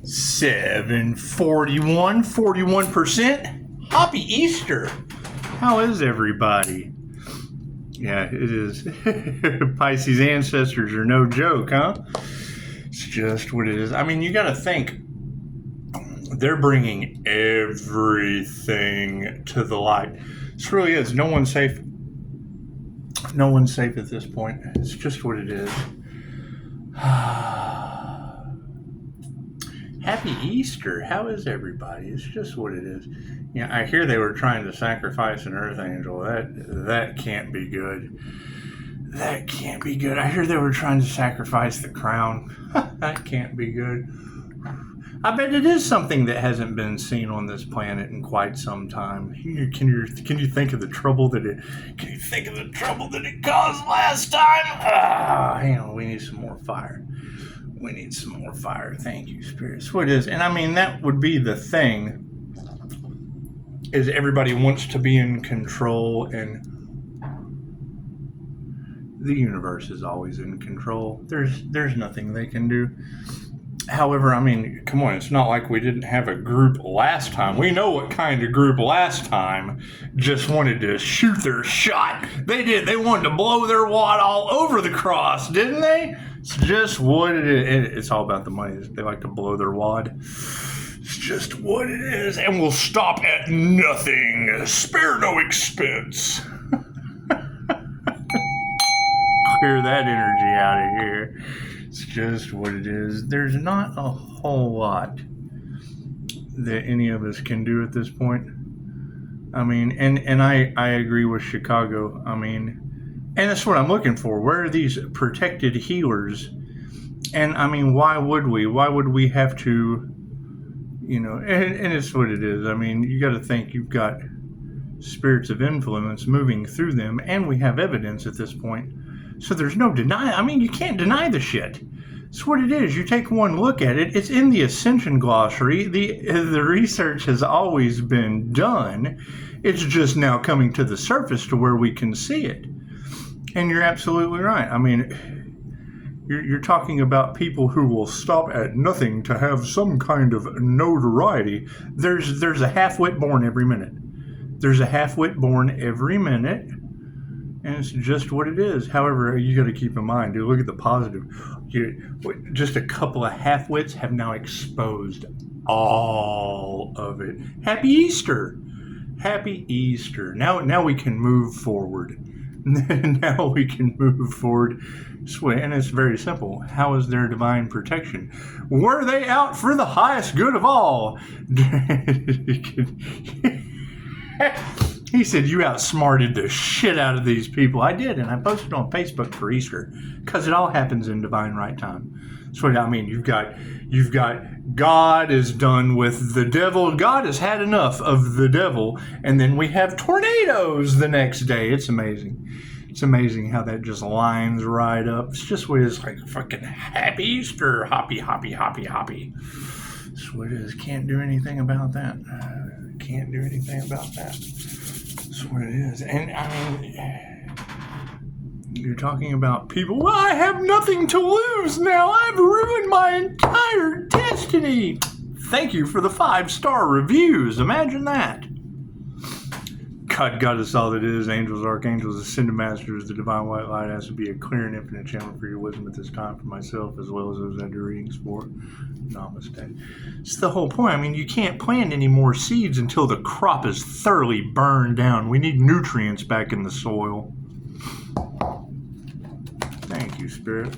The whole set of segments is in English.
741, 41%. Happy Easter. How is everybody? Yeah, it is. Pisces ancestors are no joke, huh? It's just what it is. I mean, you got to think. They're bringing everything to the light. This really is. No one's safe. No one's safe at this point. It's just what it is. Happy Easter. How is everybody? It's just what it is. Yeah, I hear they were trying to sacrifice an Archangel. That can't be good. That can't be good. I hear they were trying to sacrifice the crown. That can't be good. I bet it is something that hasn't been seen on this planet in quite some time. Can you think of the trouble that it caused last time? Hang on, we need some more fire. We need some more fire. Thank you, spirits. What it is, and I mean that would be the thing. Is everybody wants to be in control, and the universe is always in control. There's nothing they can do. However, I mean, come on, it's not like we didn't have a group last time. We know what kind of group last time just wanted to shoot their shot. They did. They wanted to blow their wad all over the cross, didn't they? It's just what it is. It's all about the money. They like to blow their wad. It's just what it is. And we'll stop at nothing. Spare no expense. Clear that energy out of here. It's just what it is. There's not a whole lot that any of us can do at this point. I mean, and I agree with Chicago. I mean, and that's what I'm looking for. Where are these protected healers? And I mean, why would we? Why would we have to, you know, and it's what it is. I mean, you got to think you've got spirits of influence moving through them, and we have evidence at this point. So there's no deny. I mean, you can't deny the shit. It's what it is. You take one look at it. It's in the Ascension Glossary. The research has always been done. It's just now coming to the surface to where we can see it. And you're absolutely right. I mean, you're talking about people who will stop at nothing to have some kind of notoriety. There's a half-wit born every minute. There's a half-wit born every minute. And it's just what it is. However, you got to keep in mind, dude, look at the positive. Just a couple of half-wits have now exposed all of it. Happy Easter. Happy Easter. Now we can move forward. Now we can move forward. And it's very simple. How is their divine protection? Were they out for the highest good of all? He said, you outsmarted the shit out of these people. I did, and I posted on Facebook for Easter, because it all happens in divine right time. That's what I mean. You've got God is done with the devil. God has had enough of the devil. And then we have tornadoes the next day. It's amazing. It's amazing how that just lines right up. It's just what it is, like fucking happy Easter. Hoppy, hoppy, hoppy, hoppy. That's what it is. Can't do anything about that. Can't do anything about that. That's what it is. And I mean, you're talking about people, well, I have nothing to lose now. I've ruined my entire destiny. Thank you for the 5-star reviews. Imagine that. God, Goddess, all that is, angels, archangels, ascended masters, the divine white light has to be a clear and infinite channel for your wisdom at this time for myself, as well as those I do readings for. Namaste. It's the whole point. I mean, you can't plant any more seeds until the crop is thoroughly burned down. We need nutrients back in the soil. Thank you, Spirit.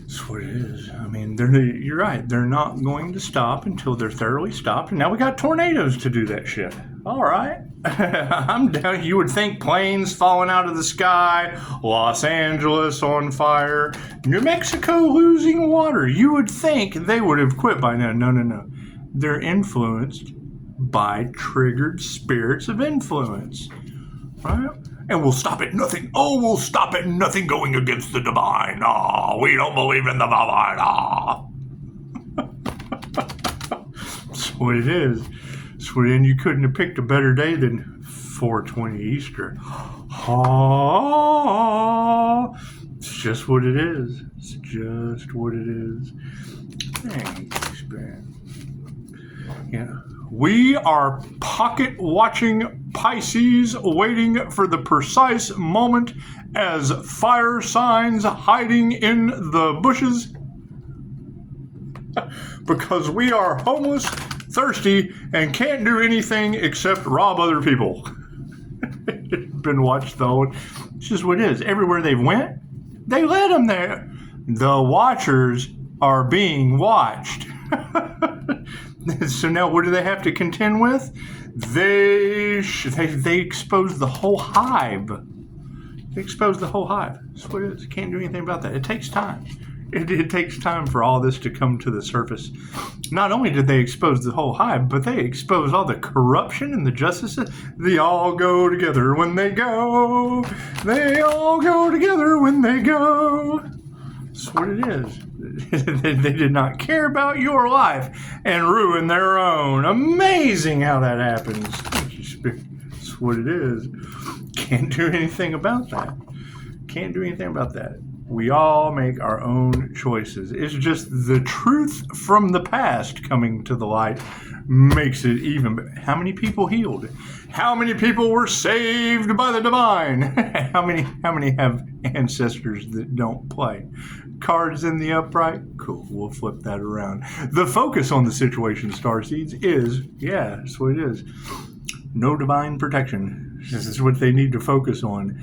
That's what it is. I mean, you're right. They're not going to stop until they're thoroughly stopped. And now we got tornadoes to do that shit. All right. I'm down. You would think planes falling out of the sky, Los Angeles on fire, New Mexico losing water. You would think they would have quit by now. No. They're influenced by triggered spirits of influence. Right? And we'll stop at nothing. Oh, we'll stop at nothing going against the divine. Oh, we don't believe in the divine. Oh. That's what it is. And you couldn't have picked a better day than 420 Easter. Oh, it's just what it is. It's just what it is. Thank you, Spirit. Yeah. We are pocket watching Pisces, waiting for the precise moment as fire signs hiding in the bushes. Because we are homeless, thirsty, and can't do anything except rob other people. Been watched though. It's just what it is. Everywhere they went, they let them there. The watchers are being watched. So now what do they have to contend with? They expose the whole hive. They expose the whole hive. That's what it is. Can't do anything about that. It takes time. It takes time for all this to come to the surface. Not only did they expose the whole hive, but they exposed all the corruption and the justice. They all go together when they go. They all go together when they go. That's what it is. They did not care about your life and ruin their own. Amazing how that happens. Thank you, Spirit. That's what it is. Can't do anything about that. Can't do anything about that. We all make our own choices. It's just the truth from the past coming to the light makes it even. How many people healed? How many people were saved by the divine? How many have ancestors that don't play? Cards in the upright? Cool, we'll flip that around. The focus on the situation, starseeds, is, yeah, that's what it is. No divine protection. This is what they need to focus on.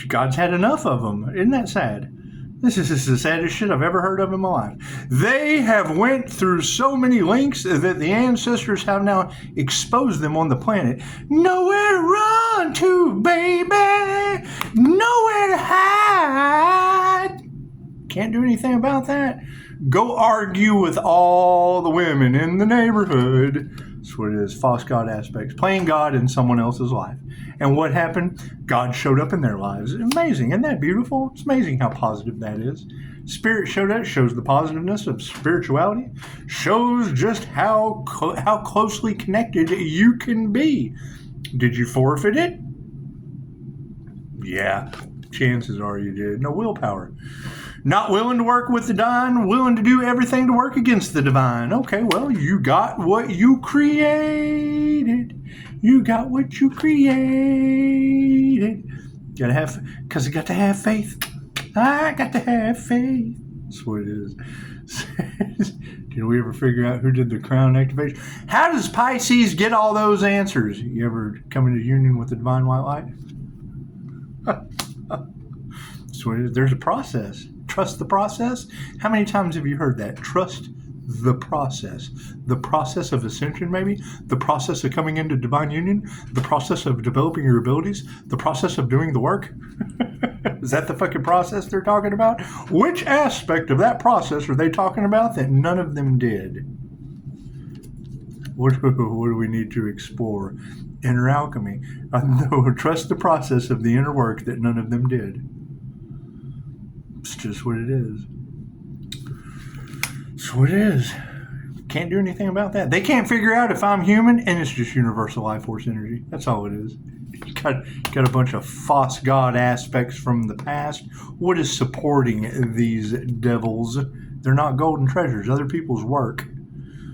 God's had enough of them. Isn't that sad? This is the saddest shit I've ever heard of in my life. They have went through so many lengths that the ancestors have now exposed them on the planet. Nowhere to run to, baby. Nowhere to hide. Can't do anything about that. Go argue with all the women in the neighborhood. That's what it is. False God aspects. Playing God in someone else's life. And what happened? God showed up in their lives. Amazing. Isn't that beautiful? It's amazing how positive that is. Spirit showed up. Shows the positiveness of spirituality. Shows just how closely connected you can be. Did you forfeit it? Yeah. Chances are you did. No willpower. Not willing to work with the divine, willing to do everything to work against the divine. Okay, well, you got what you created. You got what you created. Gotta have, because you got to have faith. I got to have faith. That's what it is. Did we ever figure out who did the crown activation? How does Pisces get all those answers? You ever come into union with the divine white light? That's what it is. There's a process. Trust the process. How many times have you heard that? Trust the process. The process of ascension, maybe. The process of coming into divine union. The process of developing your abilities. The process of doing the work. Is that the fucking process they're talking about? Which aspect of that process are they talking about that none of them did? What do we need to explore? Inner alchemy. No, trust the process of the inner work that none of them did. It's just what it is. It's what it is. Can't do anything about that. They can't figure out if I'm human, and it's just universal life force energy. That's all it is. You got a bunch of false god aspects from the past. What is supporting these devils? They're not golden treasures. Other people's work.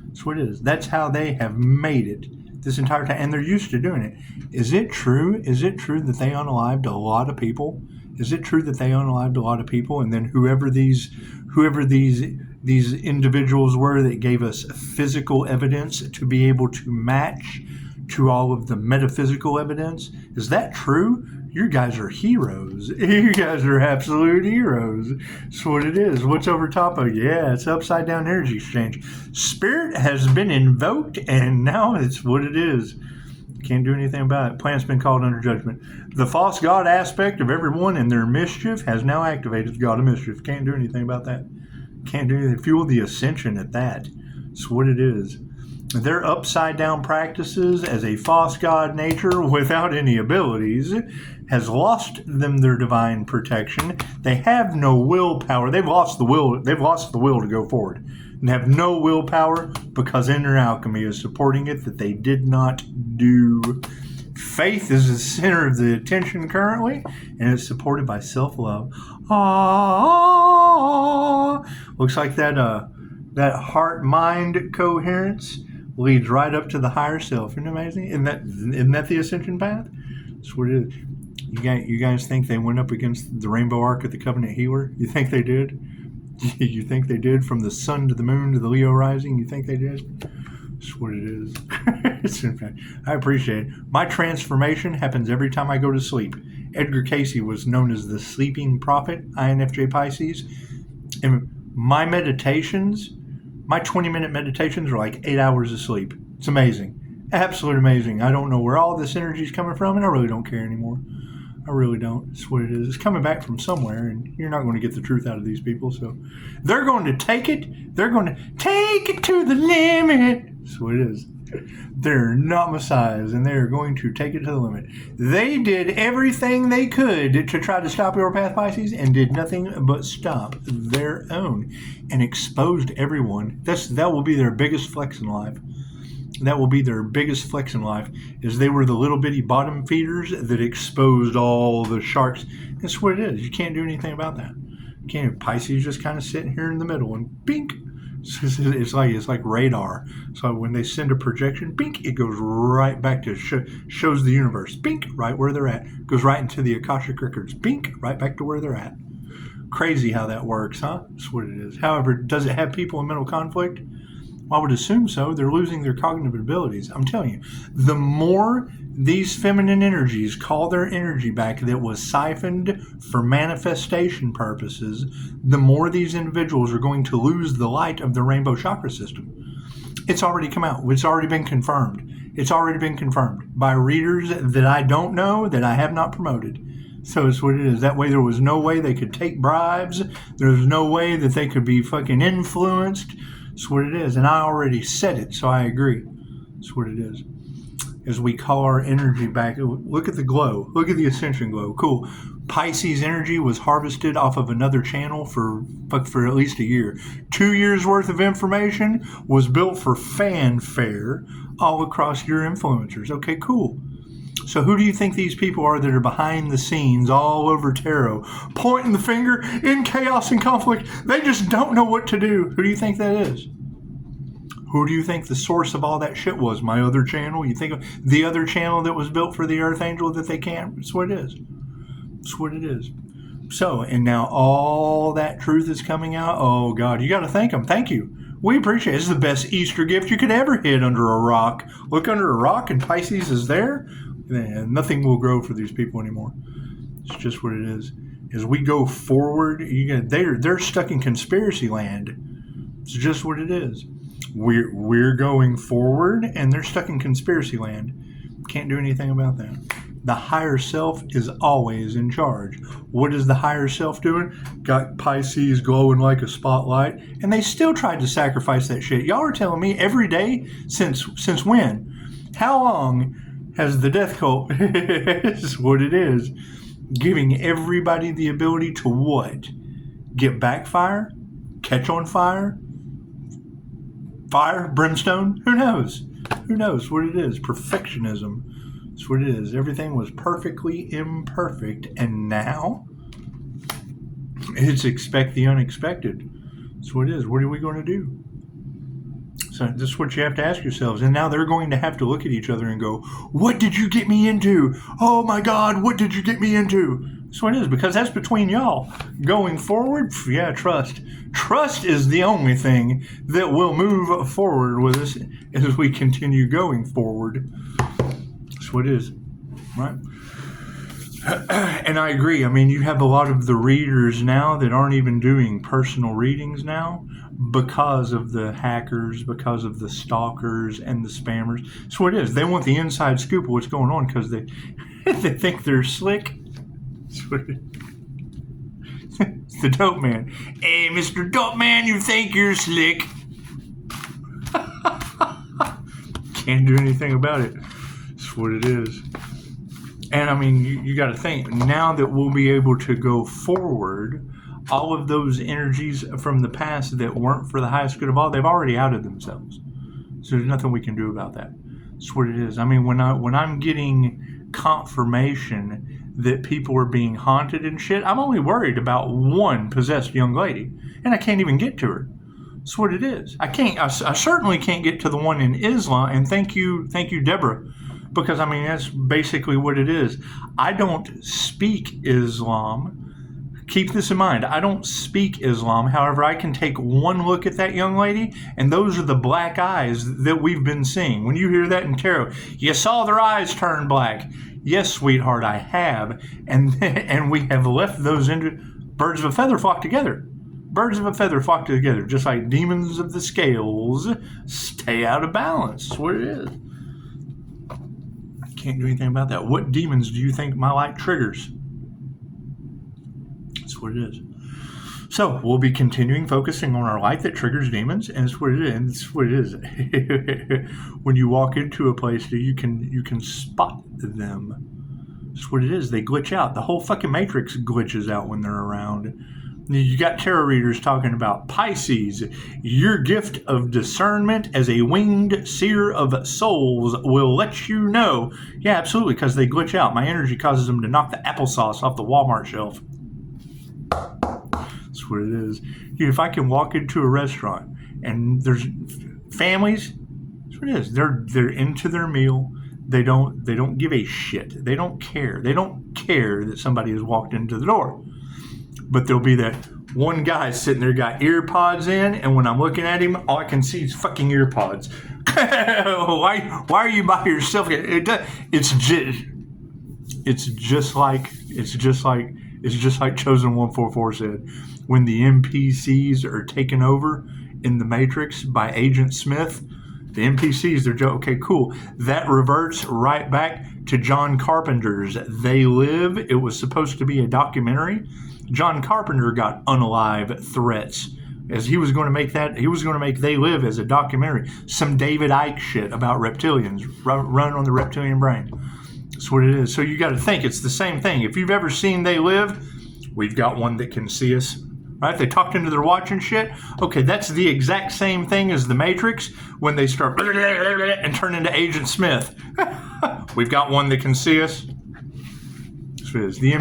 That's what it is. That's how they have made it this entire time, and they're used to doing it. Is it true? Is it true that they unalived a lot of people? Is it true that they unalived a lot of people, and then whoever these individuals were that gave us physical evidence to be able to match to all of the metaphysical evidence? Is that true? You guys are heroes. You guys are absolute heroes. That's what it is. What's over top of it? Yeah, it's upside down energy exchange. Spirit has been invoked, and now it's what it is. Can't do anything about it. Planet's been called under judgment. The false god aspect of everyone and their mischief has now activated the god of mischief. Can't do anything about that. Can't do anything. Fuel the ascension at that. It's what it is. Their upside down practices as a false god nature without any abilities has lost them their divine protection. They have no willpower. They've lost the will. They've lost the will to go forward. And have no willpower because inner alchemy is supporting it that they did not do. Faith is the center of the attention currently, and it's supported by self-love. Looks like that That heart-mind coherence leads right up to the higher self. Isn't it amazing? Isn't that the ascension path? That's what it is. You guys think they went up against the Rainbow Arc at the Covenant Healer? You think they did? You think they did? From the sun to the moon to the Leo rising? You think they did? That's what it is. I appreciate it. My transformation happens every time I go to sleep. Edgar Cayce was known as the sleeping prophet, INFJ Pisces. And my meditations, my 20-minute meditations are like 8 hours of sleep. It's amazing. Absolutely amazing. I don't know where all this energy is coming from, and I really don't care anymore. I really don't. It's what it is. It's coming back from somewhere, and you're not going to get the truth out of these people. So they're going to take it. They're going to take it to the limit. That's what it is. They're not messiahs, and they're going to take it to the limit. They did everything they could to try to stop your path, Pisces, and did nothing but stop their own and exposed everyone. That will be their biggest flex in life. That will be their biggest flex in life, is they were the little bitty bottom feeders that exposed all the sharks. That's what it is. You can't do anything about that. You can't. Pisces just kind of sitting here in the middle and bink. It's like radar. So when they send a projection, bink, it goes right back to shows the universe. Bink, right where they're at. Goes right into the Akashic records. Bink, right back to where they're at. Crazy how that works, huh? That's what it is. However, does it have people in mental conflict? I would assume so. They're losing their cognitive abilities. I'm telling you, the more these feminine energies call their energy back that was siphoned for manifestation purposes, the more these individuals are going to lose the light of the rainbow chakra system. It's already come out. It's already been confirmed. It's already been confirmed by readers that I don't know, that I have not promoted. So it's what it is. That way there was no way they could take bribes. There's no way that they could be fucking influenced. That's what it is. And I already said it, so I agree. That's what it is. As we call our energy back, look at the glow. Look at the ascension glow. Cool. Pisces energy was harvested off of another channel for at least a year. 2 years worth of information was built for fanfare all across your influencers. Okay, cool. So who do you think these people are that are behind the scenes all over tarot, pointing the finger in chaos and conflict? They just don't know what to do. Who do you think that is? Who do you think the source of all that shit was? My other channel? You think of the other channel that was built for the Archangel that they can't? It's what it is. It's what it is. So, and now all that truth is coming out. Oh, God, you got to thank them. Thank you. We appreciate it. This is the best Easter gift you could ever hit under a rock. Look under a rock and Pisces is there. And nothing will grow for these people anymore. It's just what it is. As we go forward, they're stuck in conspiracy land. It's just what it is. We're going forward, and they're stuck in conspiracy land. Can't do anything about that. The higher self is always in charge. What is the higher self doing? Got Pisces glowing like a spotlight, and they still tried to sacrifice that shit. Y'all are telling me every day since when? How long has the death cult? This is what it is. Giving everybody the ability to what? Get backfire? Catch on fire? Fire? Brimstone? Who knows? Who knows what it is? Perfectionism. That's what it is. Everything was perfectly imperfect, and now it's expect the unexpected. That's what it is. What are we going to do? So this is what you have to ask yourselves. And now they're going to have to look at each other and go, what did you get me into? Oh my God, what did you get me into? That's what it is, because that's between y'all. Going forward, yeah, trust. Trust is the only thing that will move forward with us as we continue going forward. That's what it is, right? And I agree. I mean, you have a lot of the readers now that aren't even doing personal readings now because of the hackers, because of the stalkers and the spammers. That's what it is. They want the inside scoop of what's going on because they think they're slick. That's what it is. It's the dope man. Hey, Mr. Dope Man, you think you're slick? Can't do anything about it. That's what it is. And I mean, you got to think, now that we'll be able to go forward, all of those energies from the past that weren't for the highest good of all, they've already outed themselves. So there's nothing we can do about that. That's what it is. I mean, when I'm getting confirmation that people are being haunted and shit, I'm only worried about one possessed young lady, and I can't even get to her. That's what it is. I certainly can't get to the one in Islam. And thank you, Deborah, because I mean that's basically what it is. I don't speak Islam. Keep this in mind. I don't speak Islam. However, I can take one look at that young lady, and those are the black eyes that we've been seeing. When you hear that in tarot, you saw their eyes turn black. Yes, sweetheart, I have, and we have left those into birds of a feather flock together. Birds of a feather flock together, just like demons of the scales stay out of balance. That's what it is. Can't do anything about that. What demons do you think my light triggers? That's what it is. So we'll be continuing focusing on our light that triggers demons, and it's what it is. And it's what it is. When you walk into a place, you can spot them. That's what it is. They glitch out. The whole fucking matrix glitches out when they're around. You got tarot readers talking about Pisces. Your gift of discernment as a winged seer of souls will let you know. Yeah, absolutely, because they glitch out. My energy causes them to knock the applesauce off the Walmart shelf. That's what it is. If I can walk into a restaurant and there's families, that's what it is. They're into their meal. They don't give a shit. They don't care. They don't care that somebody has walked into the door. But there'll be that one guy sitting there got ear pods in, and when I'm looking at him, all I can see is fucking ear pods. Why are you by yourself? It's just like Chosen 144 said. When the NPCs are taken over in the Matrix by Agent Smith, the NPCs, they're okay, cool. That reverts right back to John Carpenter's They Live. It was supposed to be a documentary. John Carpenter got unalive threats as he was going to make that. He was going to make They Live as a documentary. Some David Icke shit about reptilians run on the reptilian brain. That's what it is. So you got to think it's the same thing. If you've ever seen They Live, we've got one that can see us. Right? They talked into their watch and shit. Okay, that's the exact same thing as the Matrix when they start and turn into Agent Smith. We've got one that can see us. That's what it is. The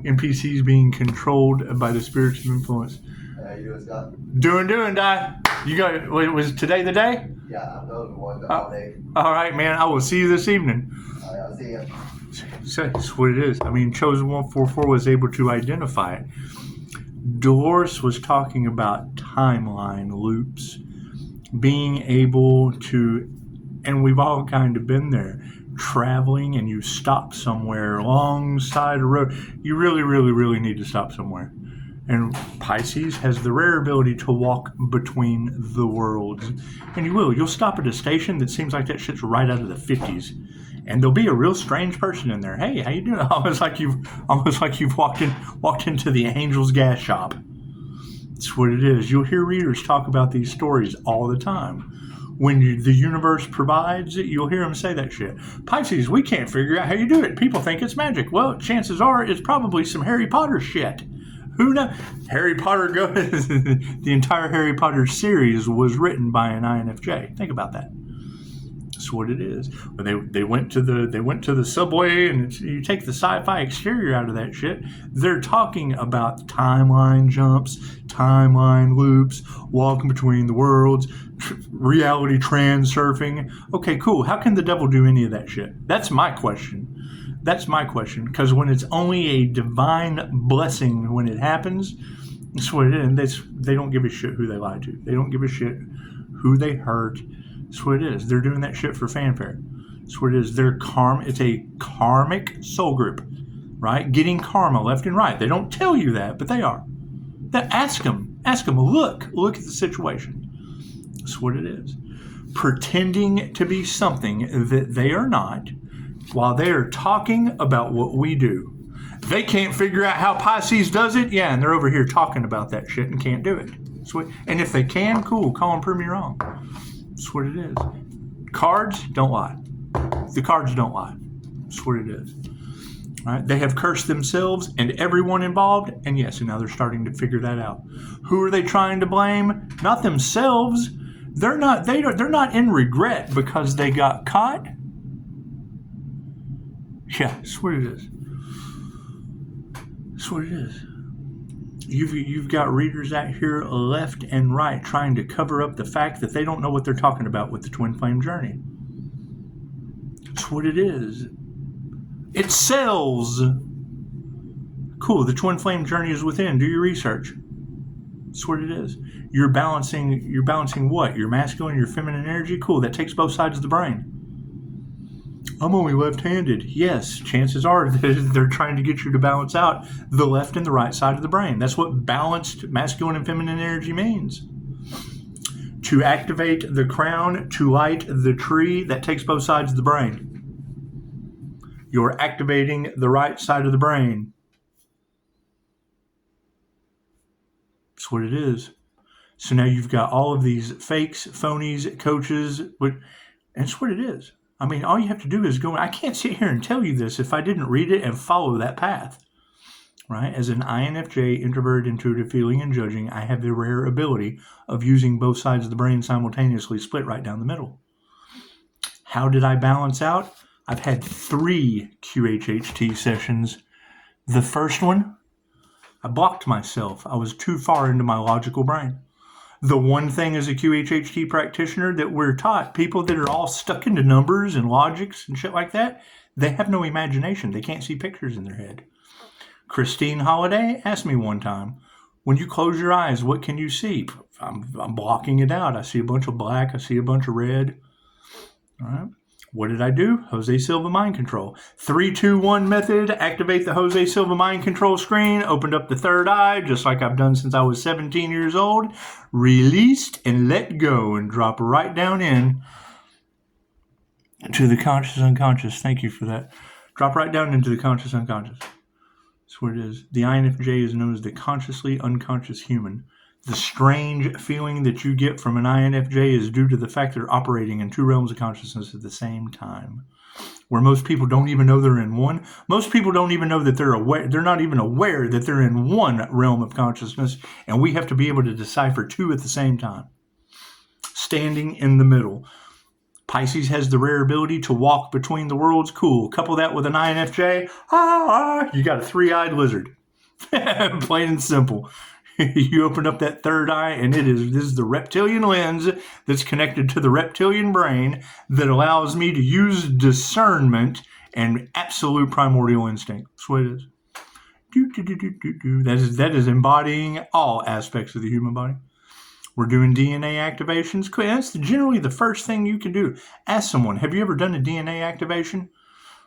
NPCs being controlled by the spirits of influence. How you doing, Scott? Doing, Di. You got? Was today the day? Yeah, I'm going to work all day. All right, man. I will see you this evening. All right, I'll see you. So that's what it is. I mean, Chosen 144 was able to identify it. Dolores was talking about timeline loops, being able to, and we've all kind of been there, traveling and you stop somewhere alongside a road. You really, really, really need to stop somewhere. And Pisces has the rare ability to walk between the worlds. And you will. You'll stop at a station that seems like that shit's right out of the 50s. And there'll be a real strange person in there. Hey, how you doing? Almost like you've walked into the Angel's gas shop. That's what it is. You'll hear readers talk about these stories all the time. When the universe provides it, you'll hear them say that shit. Pisces, we can't figure out how you do it. People think it's magic. Well, chances are it's probably some Harry Potter shit. Who knows? Harry Potter the entire Harry Potter series was written by an INFJ. Think about that. That's what it is. When they went to the subway, and you take the sci-fi exterior out of that shit, they're talking about timeline jumps, timeline loops, walking between the worlds, reality transurfing. Okay, cool. How can the devil do any of that shit? That's my question. Because when it's only a divine blessing when it happens, that's what it is. And they don't give a shit who they lie to. They don't give a shit who they hurt. That's what it is. They're doing that shit for fanfare. That's what it is. It's a karmic soul group, right? Getting karma left and right. They don't tell you that, but they are. Ask them. Look at the situation. That's what it is. Pretending to be something that they are not, while they are talking about what we do. They can't figure out how Pisces does it. Yeah, and they're over here talking about that shit and can't do it. And if they can, cool. Call them, prove me wrong. That's what it is. Cards don't lie. The cards don't lie. That's what it is. All right? They have cursed themselves and everyone involved, and yes, and now they're starting to figure that out. Who are they trying to blame? Not themselves. They're not in regret because they got caught. Yeah, that's what it is. That's what it is. You've got readers out here left and right trying to cover up the fact that they don't know what they're talking about with the twin flame journey. That's what it is. It sells. Cool. The twin flame journey is within. Do your research. That's what it is. You're balancing what? Your masculine, your feminine energy? Cool. That takes both sides of the brain. I'm only left-handed. Yes, chances are they're trying to get you to balance out the left and the right side of the brain. That's what balanced masculine and feminine energy means. To activate the crown, to light the tree, that takes both sides of the brain. You're activating the right side of the brain. That's what it is. So now you've got all of these fakes, phonies, coaches, and that's what it is. I mean, all you have to do is go. I can't sit here and tell you this if I didn't read it and follow that path, right? As an INFJ, introverted, intuitive, feeling, and judging, I have the rare ability of using both sides of the brain simultaneously, split right down the middle. How did I balance out? I've had 3 QHHT sessions. The first one, I blocked myself. I was too far into my logical brain. The one thing as a QHHT practitioner that we're taught, people that are all stuck into numbers and logics and shit like that, they have no imagination. They can't see pictures in their head. Christine Holiday asked me one time, when you close your eyes, what can you see? I'm blocking it out. I see a bunch of black. I see a bunch of red. All right. What did I do? Jose Silva Mind Control. 3-2-1 method. Activate the Jose Silva Mind Control screen. Opened up the third eye, just like I've done since I was 17 years old. Released and let go and drop right down in to the conscious unconscious. Thank you for that. Drop right down into the conscious unconscious. That's what it is. The INFJ is known as the consciously unconscious human. The strange feeling that you get from an INFJ is due to the fact they're operating in 2 realms of consciousness at the same time. Where most people don't even know they're in one. Most people don't even know that they're aware. They're not even aware that they're in one realm of consciousness, and we have to be able to decipher 2 at the same time. Standing in the middle. Pisces has the rare ability to walk between the worlds. Cool. Couple that with an INFJ. You got a 3-eyed lizard. Plain and simple. You open up that third eye, and this is the reptilian lens that's connected to the reptilian brain that allows me to use discernment and absolute primordial instinct. That's what it is. That is embodying all aspects of the human body. We're doing DNA activations. That's generally the first thing you can do. Ask someone, have you ever done a DNA activation?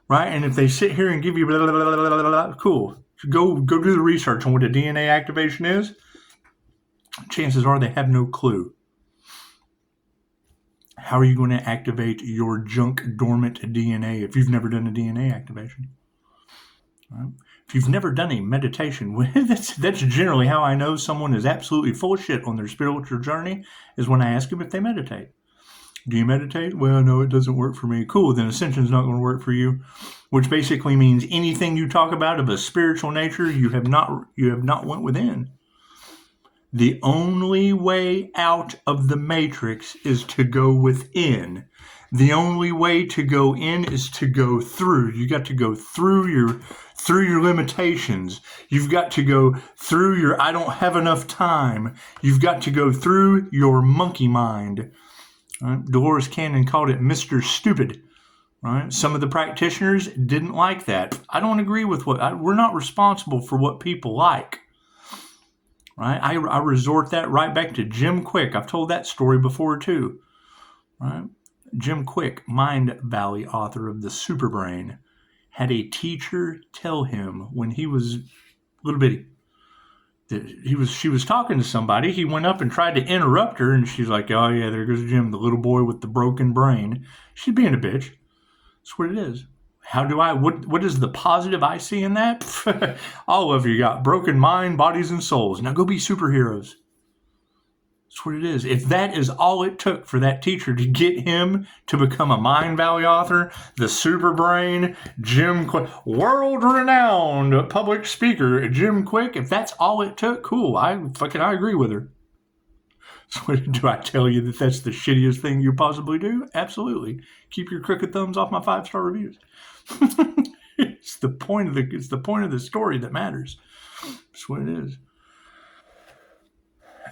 Right? And if they sit here and give you blah, blah, blah, blah, blah, blah, cool. Go do the research on what a DNA activation is. Chances are they have no clue. How are you going to activate your junk dormant DNA if you've never done a DNA activation? Right? If you've never done a meditation, that's generally how I know someone is absolutely full of shit on their spiritual journey, is when I ask them if they meditate. Do you meditate? Well, no, it doesn't work for me. Cool, then Ascension's not going to work for you, which basically means anything you talk about of a spiritual nature, you have not went within. The only way out of the matrix is to go within. The only way to go in is to go through. You got to go through your limitations. You've got to go through your I don't have enough time. You've got to go through your monkey mind. Right? Dolores Cannon called it Mr. Stupid. Right? Some of the practitioners didn't like that. I don't agree with we're not responsible for what people like. Right? I resort that right back to Jim Quick. I've told that story before too. Right? Jim Quick, Mind Valley author of The Superbrain, had a teacher tell him when he was little bitty that she was talking to somebody. He went up and tried to interrupt her, and she's like, "Oh yeah, there goes Jim, the little boy with the broken brain." She's being a bitch. That's what it is. What is the positive I see in that? All of you got broken mind, bodies, and souls. Now go be superheroes. That's what it is. If that is all it took for that teacher to get him to become a Mind Valley author, the Superbrain, Jim Quick, world-renowned public speaker, Jim Quick, if that's all it took, cool. I agree with her. So do I tell you that that's the shittiest thing you possibly do? Absolutely. Keep your crooked thumbs off my 5-star reviews. It's the point of the story that matters. That's what it is.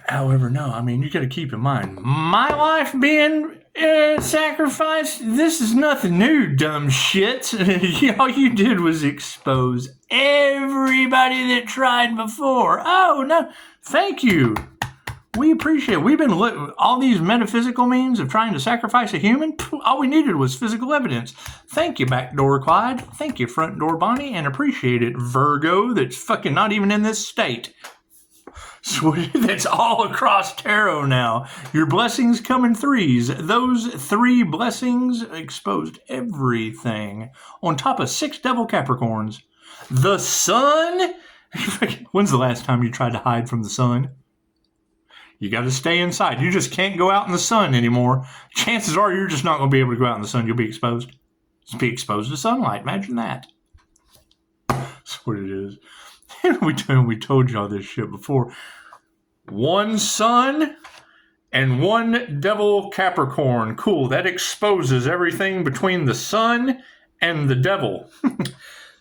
However, no, I mean, you got to keep in mind, my life being sacrificed, this is nothing new, dumb shits. All you did was expose everybody that tried before. Oh, no, thank you. We appreciate it. We've been all these metaphysical means of trying to sacrifice a human. All we needed was physical evidence. Thank you, backdoor Clyde. Thank you, front door Bonnie, and appreciate it, Virgo. That's fucking not even in this state. So that's all across tarot now. Your blessings come in threes. Those 3 blessings exposed everything. On top of 6 devil Capricorns. The sun. When's the last time you tried to hide from the sun? You got to stay inside. You just can't go out in the sun anymore. Chances are you're just not going to be able to go out in the sun. You'll be exposed. Just be exposed to sunlight. Imagine that. That's what it is. We told y'all this shit before. 1 sun and 1 devil Capricorn. Cool. That exposes everything between the sun and the devil.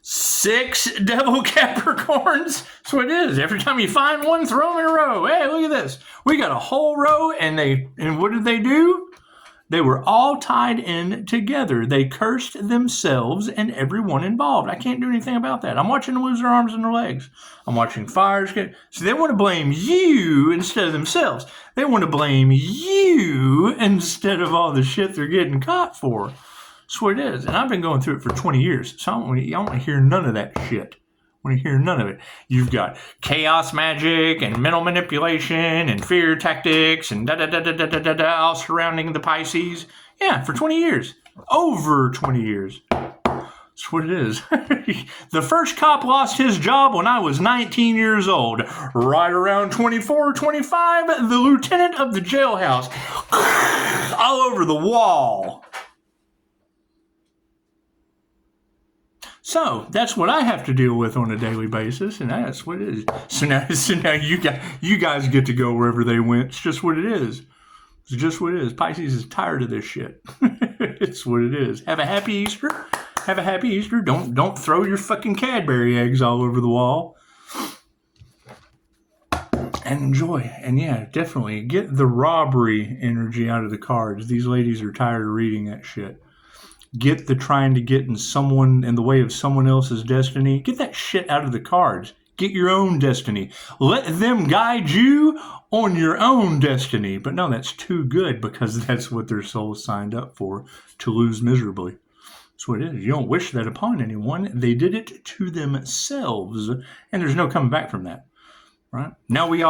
6 devil Capricorns. That's what it is. Every time you find one, throw them in a row. Hey, look at this. We got a whole row, and what did they do? They were all tied in together. They cursed themselves and everyone involved. I can't do anything about that. I'm watching them lose their arms and their legs. I'm watching fires get... So they want to blame you instead of themselves. They want to blame you instead of all the shit they're getting caught for. That's what it is. And I've been going through it for 20 years. So I don't want to hear none of that shit. I want to hear none of it. You've got chaos magic and mental manipulation and fear tactics and all surrounding the Pisces. Yeah, for 20 years. Over 20 years. That's what it is. The first cop lost his job when I was 19 years old. Right around 24, 25, the lieutenant of the jailhouse. All over the wall. So that's what I have to deal with on a daily basis, and that's what it is. So now you guys get to go wherever they went. It's just what it is. It's just what it is. Pisces is tired of this shit. It's what it is. Have a happy Easter. Have a happy Easter. Don't throw your fucking Cadbury eggs all over the wall. And enjoy. And yeah, definitely get the robbery energy out of the cards. These ladies are tired of reading that shit. Get the trying to get in the way of someone else's destiny. Get that shit out of the cards. Get your own destiny. Let them guide you on your own destiny. But no, that's too good because that's what their soul signed up for, to lose miserably. That's what it is. You don't wish that upon anyone. They did it to themselves. And there's no coming back from that. Right? Now we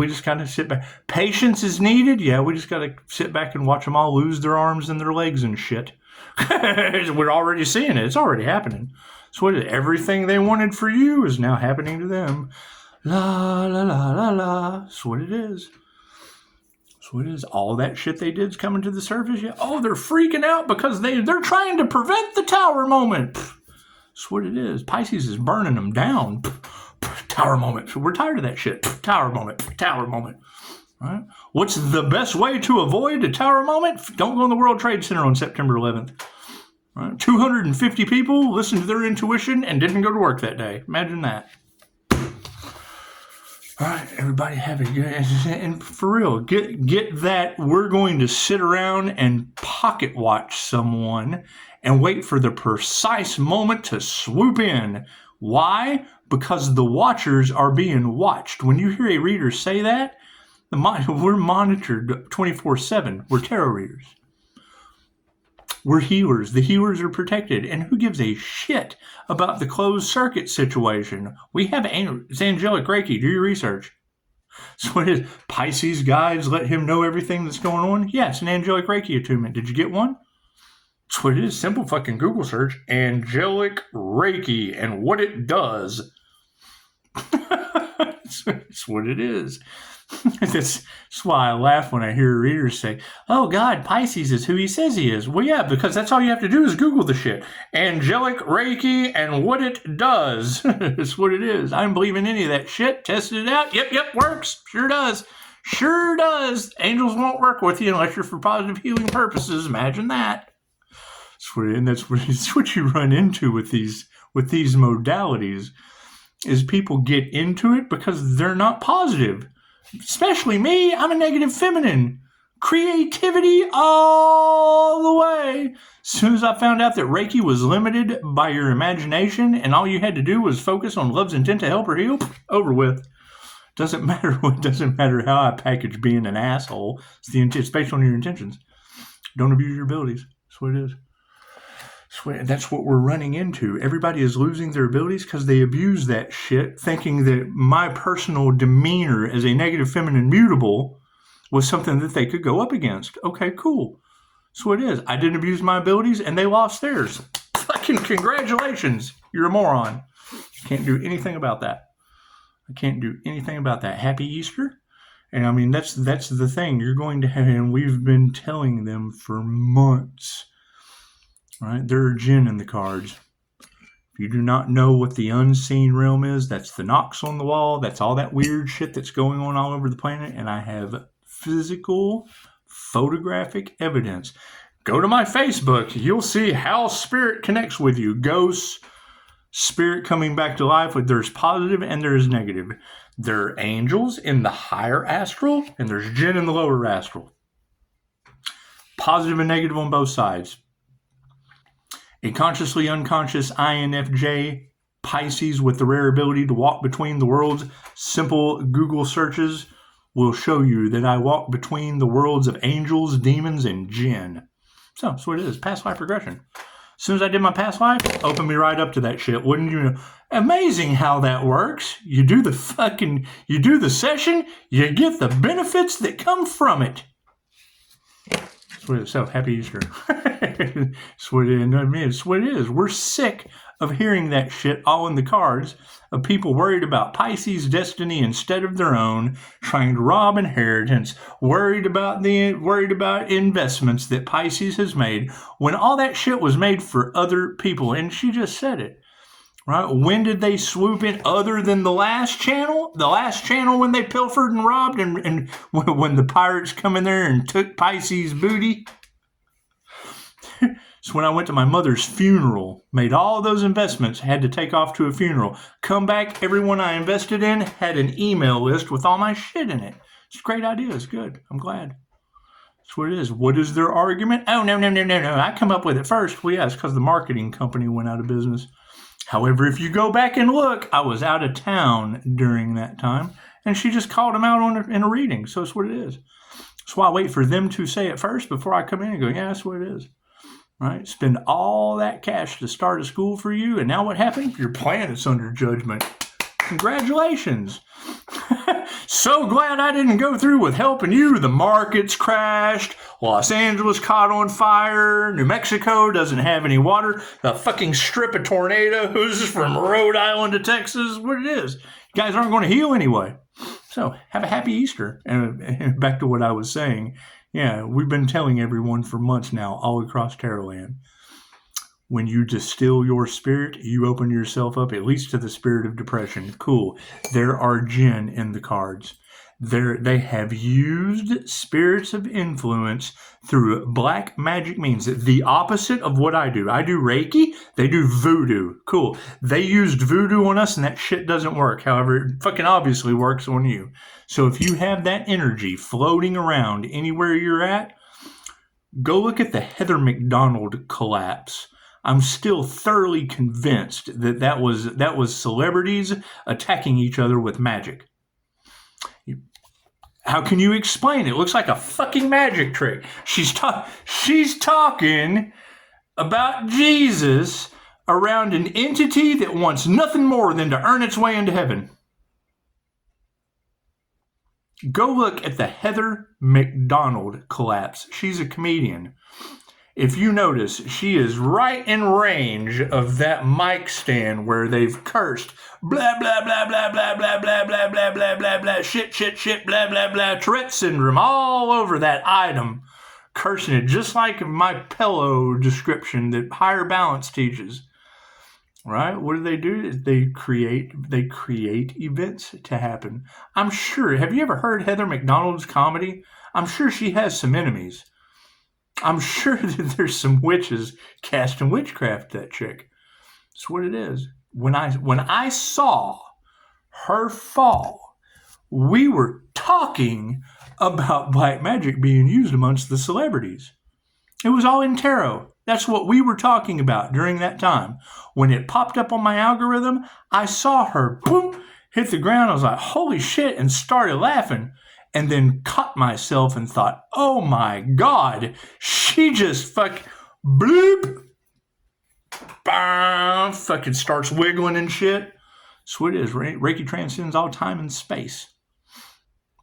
just kind of sit back. Patience is needed. Yeah, we just got to sit back and watch them all lose their arms and their legs and shit. We're already seeing it. It's already happening. So everything they wanted for you is now happening to them. La, la, la, la, la. That's what it is. That's what it is. All that shit they did is coming to the surface. Yeah. Oh, they're freaking out because they're trying to prevent the tower moment. That's what it is. Pisces is burning them down. Tower moment. We're tired of that shit. Tower moment. Tower moment. Right? What's the best way to avoid a tower moment? Don't go in the World Trade Center on September 11th. Right? 250 people listened to their intuition and didn't go to work that day. Imagine that. All right, everybody have a good... And for real, get that. We're going to sit around and pocket watch someone and wait for the precise moment to swoop in. Why? Because the watchers are being watched. When you hear a reader say that, we're monitored 24/7. We're tarot readers. We're healers. The healers are protected. And who gives a shit about the closed circuit situation? We have it's angelic Reiki. Do your research. So what is Pisces guides let him know everything that's going on? Yeah, it's an angelic Reiki attunement. Did you get one? That's what it is. Simple fucking Google search. Angelic Reiki and what it does. That's what it is. That's why I laugh when I hear readers say, oh God, Pisces is who he says he is. Well, yeah, because that's all you have to do is Google the shit. Angelic Reiki and what it does. That's what it is. I don't believe in any of that shit. Tested it out. Yep, works. Sure does. Sure does. Angels won't work with you unless you're for positive healing purposes. Imagine that. That's what you run into with these modalities, is people get into it because they're not positive. Especially me, I'm a negative feminine. Creativity all the way. As soon as I found out that Reiki was limited by your imagination and all you had to do was focus on love's intent to help her heal, over with. Doesn't matter how I package being an asshole. It's based on your intentions. Don't abuse your abilities. That's what it is. That's what we're running into. Everybody is losing their abilities because they abuse that shit, thinking that my personal demeanor as a negative feminine mutable was something that they could go up against. Okay, cool. That's what it is. I didn't abuse my abilities and they lost theirs. Fucking congratulations. You're a moron. Can't do anything about that. I can't do anything about that. Happy Easter. And I mean, that's the thing. You're going to have, and we've been telling them for months. Right? There are jinn in the cards. If you do not know what the unseen realm is, that's the knocks on the wall. That's all that weird shit that's going on all over the planet. And I have physical, photographic evidence. Go to my Facebook. You'll see how spirit connects with you. Ghosts, spirit coming back to life. There's positive and there's negative. There are angels in the higher astral and there's jinn in the lower astral. Positive and negative on both sides. A consciously unconscious INFJ Pisces with the rare ability to walk between the worlds. Simple Google searches will show you that I walk between the worlds of angels, demons, and jinn. So that's what it is. Past life regression. As soon as I did my past life, opened me right up to that shit. Wouldn't you know? Amazing how that works. You do the session, you get the benefits that come from it. So happy Easter. It's what it is. We're sick of hearing that shit all in the cards of people worried about Pisces' destiny instead of their own, trying to rob inheritance, worried about investments that Pisces has made, when all that shit was made for other people. And she just said it. Right? When did they swoop in other than the last channel? The last channel when they pilfered and robbed and when the pirates come in there and took Pisces' booty? So when I went to my mother's funeral, made all those investments, had to take off to a funeral, come back, everyone I invested in had an email list with all my shit in it. It's a great idea. It's good. I'm glad. That's what it is. What is their argument? Oh, no. I come up with it first. Well, yeah, it's because the marketing company went out of business. However, if you go back and look, I was out of town during that time, and she just called him out in a reading. So that's what it is. That's why I wait for them to say it first before I come in and go, yeah, that's what it is. Right? Spend all that cash to start a school for you, and now what happened? Your planet's under judgment. Congratulations. So glad I didn't go through with helping you. The markets crashed. Los Angeles caught on fire. New Mexico doesn't have any water. The fucking strip of tornadoes from Rhode Island to Texas. What it is. You guys aren't going to heal anyway. So have a happy Easter. And back to what I was saying. Yeah, we've been telling everyone for months now all across Tarotland. When you distill your spirit, you open yourself up at least to the spirit of depression. Cool. There are jinn in the cards. They have used spirits of influence through black magic means. The opposite of what I do. I do Reiki. They do voodoo. Cool. They used voodoo on us and that shit doesn't work. However, it fucking obviously works on you. So if you have that energy floating around anywhere you're at, go look at the Heather McDonald collapse. I'm still thoroughly convinced that was celebrities attacking each other with magic. How can you explain it? It looks like a fucking magic trick. She's talking about Jesus around an entity that wants nothing more than to earn its way into heaven. Go look at the Heather McDonald collapse. She's a comedian. If you notice, she is right in range of that mic stand where they've cursed blah, blah, blah, blah, blah, blah, blah, blah, blah, blah, blah, blah, shit, blah, blah, blah, Tourette syndrome all over that item, cursing it just like my pillow description that Higher Balance teaches. Right? What do? They create events to happen. I'm sure, have you ever heard Heather McDonald's comedy? I'm sure she has some enemies. I'm sure that there's some witches casting witchcraft to that chick. That's what it is. When I saw her fall we were talking about black magic being used amongst the celebrities. It was all in tarot. That's what we were talking about during that time. When it popped up on my algorithm, I saw her, boom, hit the ground. I was like, holy shit, and started laughing. And then caught myself and thought, oh my God, she just bloop, bam, fucking starts wiggling and shit. That's what it is. Reiki transcends all time and space.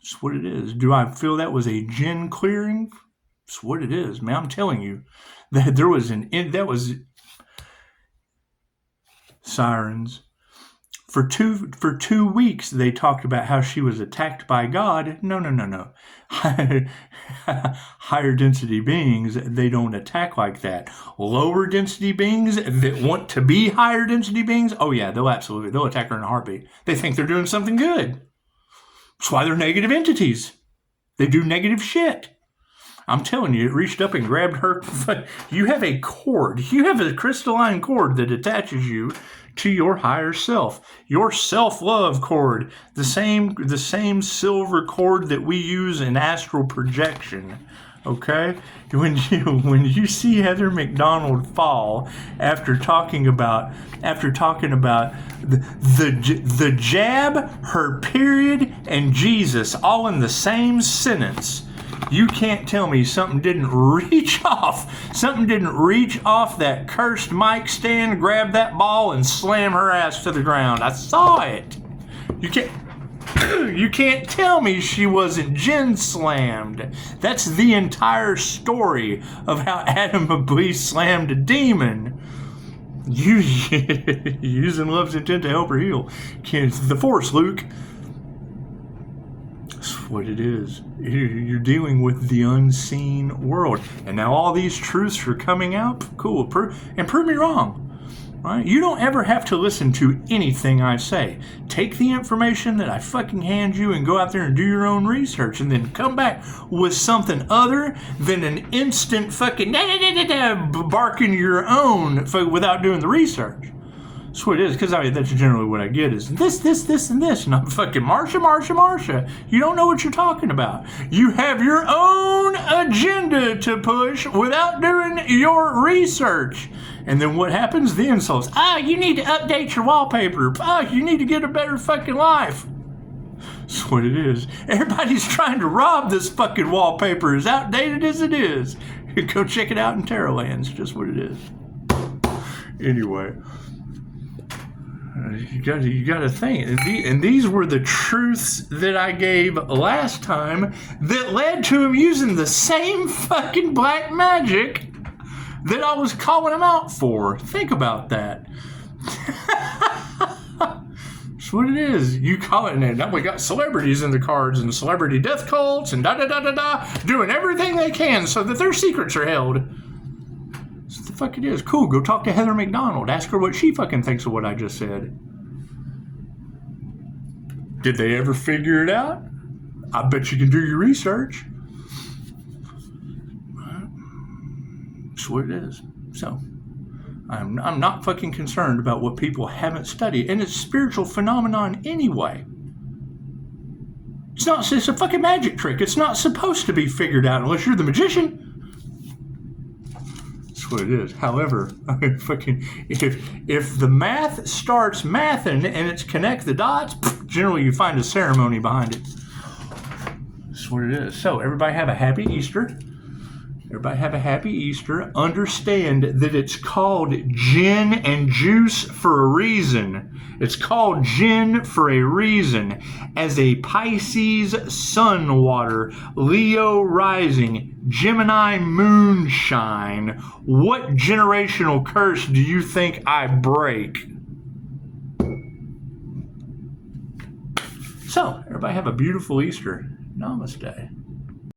That's what it is. Do I feel that was a jinn clearing? That's what it is, man. I'm telling you that there was that was sirens. For 2 weeks, they talked about how she was attacked by God. No. Higher density beings, they don't attack like that. Lower density beings that want to be higher density beings, oh yeah, they'll attack her in a heartbeat. They think they're doing something good. That's why they're negative entities. They do negative shit. I'm telling you, it reached up and grabbed her. You have a cord. You have a crystalline cord that attaches you to your higher self. Your self-love cord. The same silver cord that we use in astral projection. Okay? When you see Heather McDonald fall after talking about the jab, her period, and Jesus all in the same sentence, you can't tell me something didn't reach off that cursed mic stand, grab that ball, and slam her ass to the ground. I saw it. You can't tell me she wasn't gin slammed. That's the entire story of how Adam Ablee slammed a demon. Using love's intent to help her heal. The Force, Luke. That's what it is. You're dealing with the unseen world. And now all these truths are coming out. Cool. Prove me wrong. Right? You don't ever have to listen to anything I say. Take the information that I fucking hand you and go out there and do your own research and then come back with something other than an instant fucking barking your own without doing the research. That's what it is, because that's generally what I get is this, and this. And I'm fucking Marsha. You don't know what you're talking about. You have your own agenda to push without doing your research. And then what happens? The insults. You need to update your wallpaper. You need to get a better fucking life. That's what it is. Everybody's trying to rob this fucking wallpaper, as outdated as it is. Go check it out in Tarotlands. Just what it is. Anyway. You got to think. And these were the truths that I gave last time that led to him using the same fucking black magic that I was calling him out for. Think about that. That's what it is. You call it, and now we got celebrities in the cards and celebrity death cults and doing everything they can so that their secrets are held. That's what the fuck it is. Cool, go talk to Heather McDonald. Ask her what she fucking thinks of what I just said. Did they ever figure it out? I bet you can do your research. That's what it is. So, I'm not fucking concerned about what people haven't studied. And it's a spiritual phenomenon anyway. It's a fucking magic trick. It's not supposed to be figured out unless you're the magician. That's what it is. However, if the math starts mathing and it's connect the dots, generally you find a ceremony behind it. That's what it is. So everybody have a happy Easter. Everybody have a happy Easter. Understand that it's called gin and juice for a reason. It's called gin for a reason. As a Pisces sun water, Leo rising, Gemini moonshine, what generational curse do you think I break? So, everybody have a beautiful Easter. Namaste.